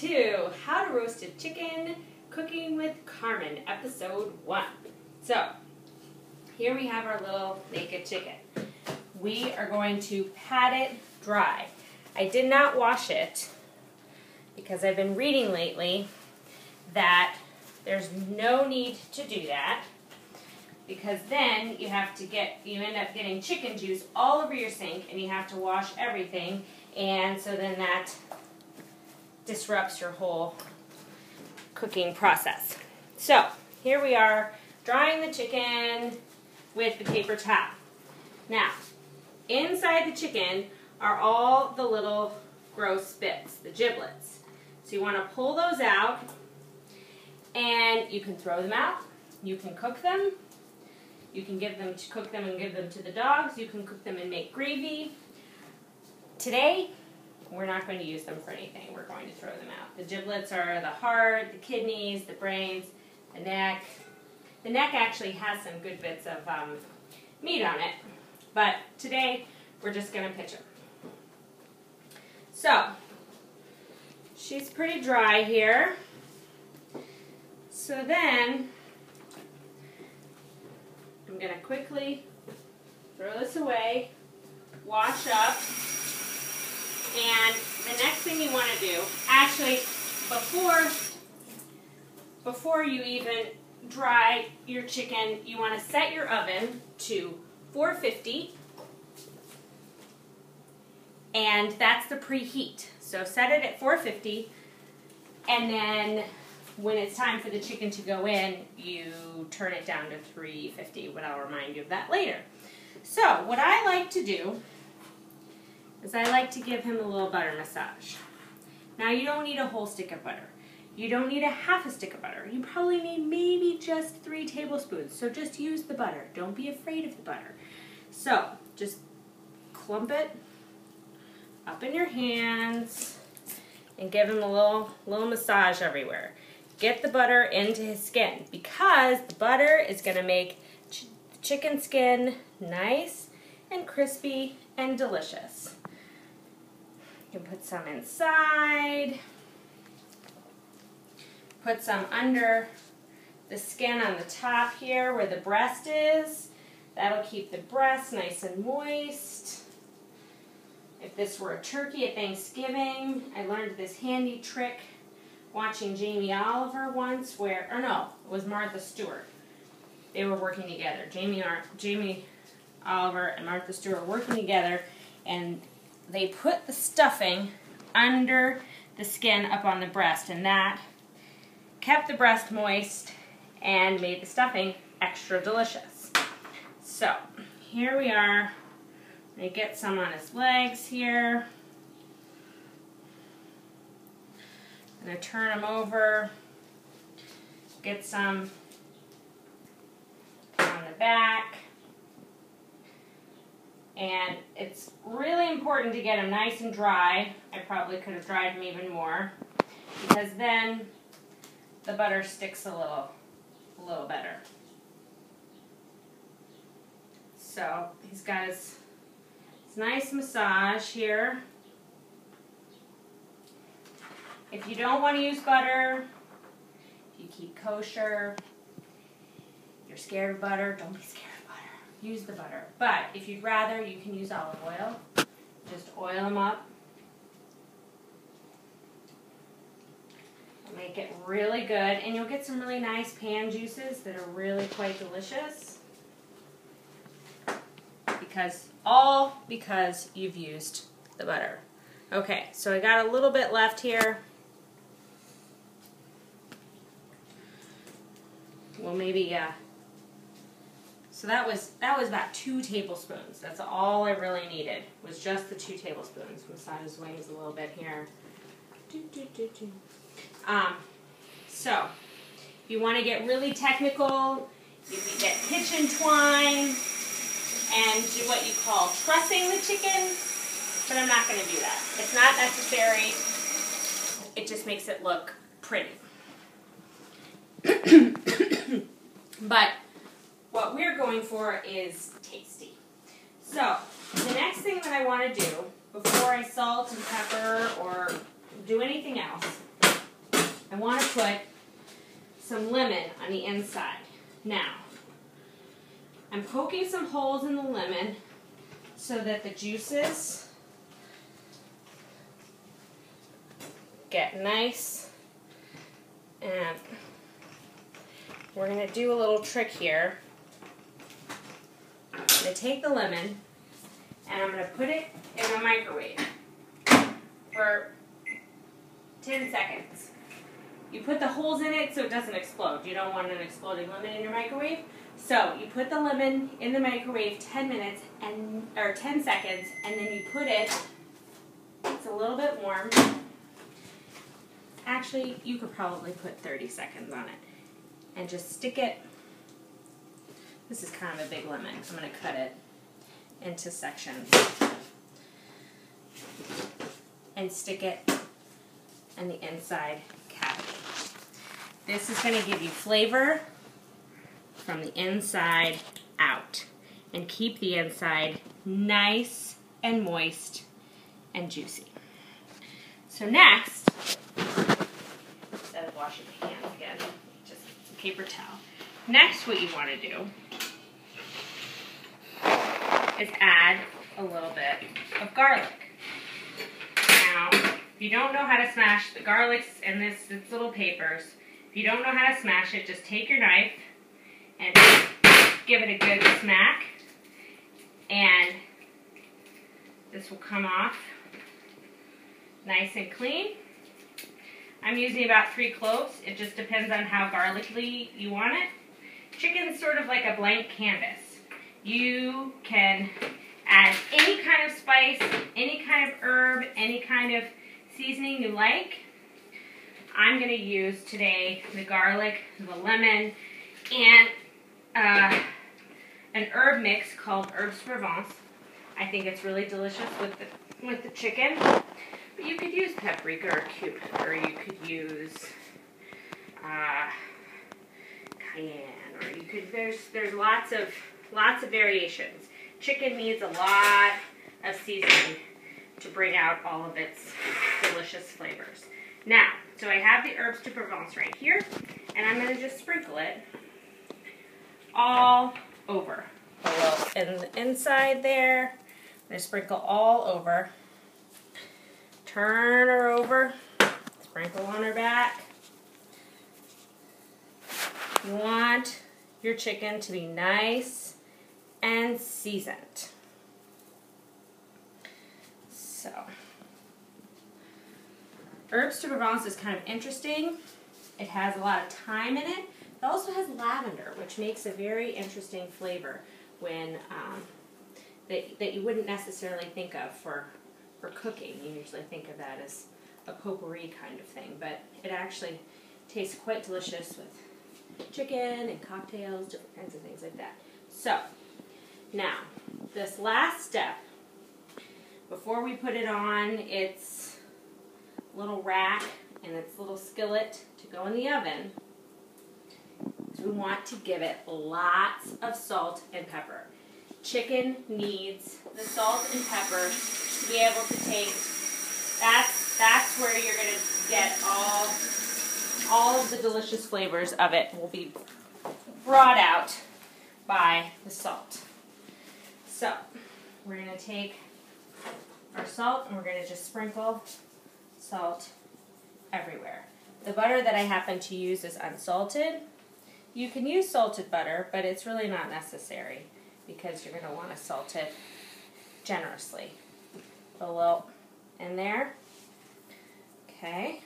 to How to Roast a Chicken, Cooking with Carmen, Episode 1. So, here we have our little naked chicken. We are going to pat it dry. I did not wash it because I've been reading lately that there's no need to do that because then you end up getting chicken juice all over your sink and you have to wash everything, and so then that disrupts your whole cooking process. So here we are drying the chicken with the paper towel. Now, inside the chicken are all the little gross bits, the giblets. So you want to pull those out, and you can throw them out. You can cook them. You can cook them and give them to the dogs. You can cook them and make gravy. Today, we're not going to use them for anything. We're going to throw them out. The giblets are the heart, the kidneys, the brains, the neck. The neck actually has some good bits of meat on it, but today we're just going to pitch her. So, she's pretty dry here. So then, I'm going to quickly throw this away, wash up, and the next thing you want to do, actually, before you even dry your chicken, you want to set your oven to 450, and that's the preheat. So set it at 450, and then when it's time for the chicken to go in, you turn it down to 350, but I'll remind you of that later. So what I like to do is I like to give him a little butter massage. Now you don't need a whole stick of butter. You don't need a half a stick of butter. You probably need maybe just 3 tablespoons. So just use the butter. Don't be afraid of the butter. So just clump it up in your hands and give him a little massage everywhere. Get the butter into his skin because the butter is going to make the chicken skin nice and crispy and delicious. You can put some inside. Put some under the skin on the top here where the breast is. That'll keep the breast nice and moist. If this were a turkey at Thanksgiving, I learned this handy trick watching Jamie Oliver once it was Martha Stewart. They were working together. Jamie Oliver and Martha Stewart were working together, and they put the stuffing under the skin up on the breast, and that kept the breast moist and made the stuffing extra delicious. So, here we are. I'm going to get some on his legs here. I'm going to turn him over. Get some on the back. And it's really important to get him nice and dry. I probably could have dried him even more, because then the butter sticks a little better. So he's got his nice massage here. If you don't want to use butter, if you keep kosher, you're scared of butter, don't be scared of butter. Use the butter. But if you'd rather, you can use olive oil. Just oil them up. Make it really good, and you'll get some really nice pan juices that are really quite delicious. Because you've used the butter. Okay, so I got a little bit left here. Well, maybe, so that was about 2 tablespoons. That's all I really needed, was just the 2 tablespoons. Massage his wings a little bit here. So, if you want to get really technical, you can get kitchen twine and do what you call trussing the chicken, but I'm not going to do that. It's not necessary. It just makes it look pretty. But what we're going for is tasty. So, the next thing that I want to do before I salt and pepper or do anything else I want to put some lemon on the inside. Now, I'm poking some holes in the lemon so that the juices get nice. And we're going to do a little trick here. I'm going to take the lemon and I'm going to put it in the microwave for 10 seconds. You put the holes in it so it doesn't explode. You don't want an exploding lemon in your microwave. So you put the lemon in the microwave 10 seconds, and then you put it, it's a little bit warm. Actually, you could probably put 30 seconds on it. And just stick it, this is kind of a big lemon. I'm going to cut it into sections. And stick it in the inside cavity. This is going to give you flavor from the inside out and keep the inside nice and moist and juicy. So next, instead of washing my hands again, just a paper towel. Next, what you want to do is add a little bit of garlic. Now, if you don't know how to smash the garlics in this little papers, if you don't know how to smash it, just take your knife and give it a good smack, and this will come off nice and clean. I'm using about 3 cloves. It just depends on how garlicky you want it. Chicken's sort of like a blank canvas. You can add any kind of spice, any kind of herb, any kind of seasoning you like. I'm going to use today the garlic, the lemon, and an herb mix called Herbes Provence. I think it's really delicious with the chicken. But you could use paprika or cumin, or you could use cayenne, or you could. There's lots of variations. Chicken needs a lot of seasoning to bring out all of its delicious flavors. Now, so I have the Herbes de Provence right here, and I'm going to just sprinkle it all over. A little in the inside there. I'm going to sprinkle all over. Turn her over. Sprinkle on her back. You want your chicken to be nice and seasoned. So, Herbes de Provence is kind of interesting. It has a lot of thyme in it. It also has lavender, which makes a very interesting flavor when that you wouldn't necessarily think of for cooking. You usually think of that as a potpourri kind of thing, but it actually tastes quite delicious with chicken and cocktails, different kinds of things like that. So, now, this last step, before we put it on its little rack and its little skillet to go in the oven, is we want to give it lots of salt and pepper. Chicken needs the salt and pepper to be able to taste. That's where you're going to get all of the delicious flavors of it will be brought out by the salt. So, we're going to take our salt and we're going to just sprinkle salt everywhere. The butter that I happen to use is unsalted. You can use salted butter, but it's really not necessary because you're going to want to salt it generously. A little in there. Okay.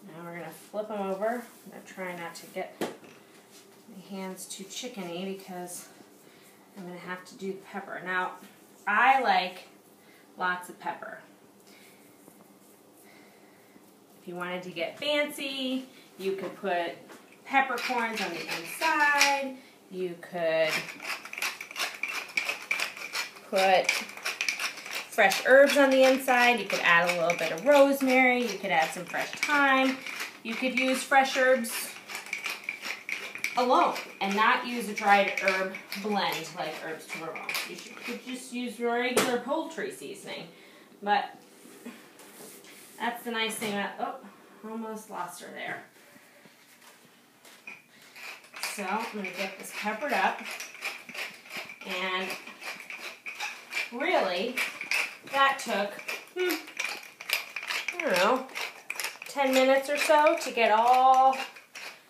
Now we're going to flip them over. I'm going to try not to get my hands too chickeny because I'm going to have to do the pepper. Now, I like lots of pepper. If you wanted to get fancy, you could put peppercorns on the inside. You could put fresh herbs on the inside. You could add a little bit of rosemary. You could add some fresh thyme. You could use fresh herbs alone and not use a dried herb blend like Herbes de Provence. You could just use your regular poultry seasoning. But that's the nice thing about, almost lost her there. So I'm going to get this peppered up. And really, that took, I don't know, 10 minutes or so to get all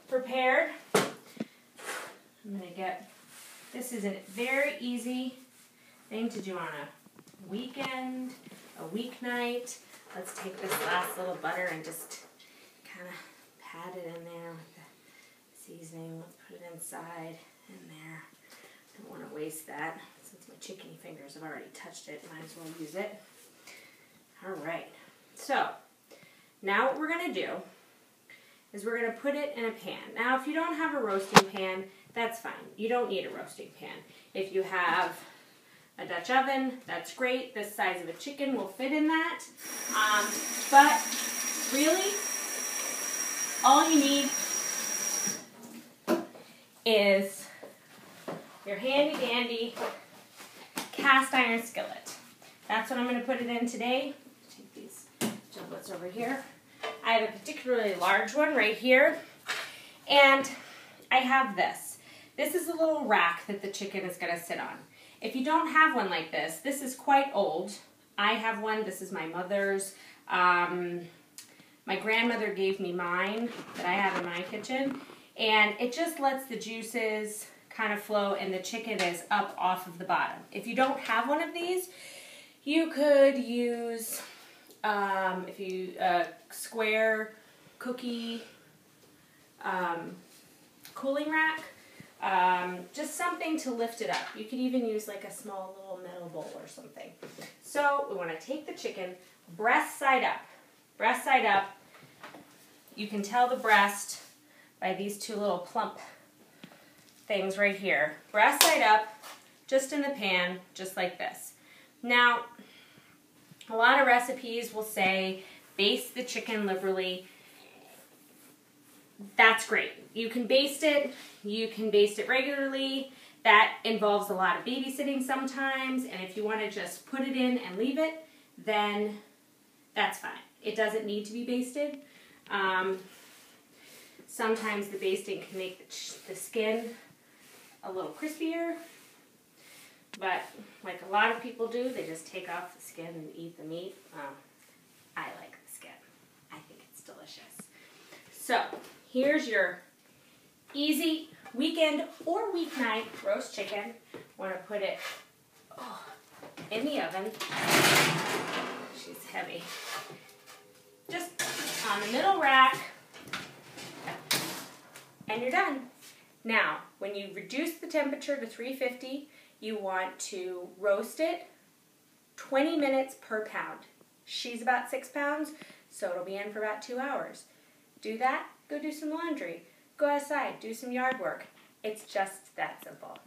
prepared. I'm going to get, this is a very easy thing to do on a weekend, a weeknight. Let's take this last little butter and just kind of pat it in there with the seasoning. Let's put it inside in there. Don't want to waste that. Since my chicken fingers have already touched it, might as well use it. All right. So now what we're going to do is we're going to put it in a pan. Now if you don't have a roasting pan, that's fine. You don't need a roasting pan. If you have a Dutch oven, that's great. This size of a chicken will fit in that. But really, all you need is your handy dandy cast iron skillet. That's what I'm going to put it in today. Take these giblets over here. I have a particularly large one right here. And I have this. This is a little rack that the chicken is going to sit on. If you don't have one like this, this is quite old. I have one. This is my mother's. My grandmother gave me mine that I have in my kitchen. And it just lets the juices kind of flow and the chicken is up off of the bottom. If you don't have one of these, you could use square cookie cooling rack. Just something to lift it up. You could even use like a small little metal bowl or something. So we want to take the chicken breast side up. Breast side up. You can tell the breast by these two little plump things right here. Breast side up, just in the pan, just like this. Now, a lot of recipes will say baste the chicken liberally. That's great. You can baste it. You can baste it regularly. That involves a lot of babysitting sometimes, and if you want to just put it in and leave it, then that's fine. It doesn't need to be basted. Sometimes the basting can make the skin a little crispier, but like a lot of people do, they just take off the skin and eat the meat. I like the skin. I think it's delicious. So here's your easy weekend or weeknight roast chicken. Want to put it in the oven. She's heavy. Just on the middle rack, and you're done. Now, when you reduce the temperature to 350, you want to roast it 20 minutes per pound. She's about 6 pounds, so it'll be in for about 2 hours. Do that, go do some laundry. Go outside, do some yard work. It's just that simple.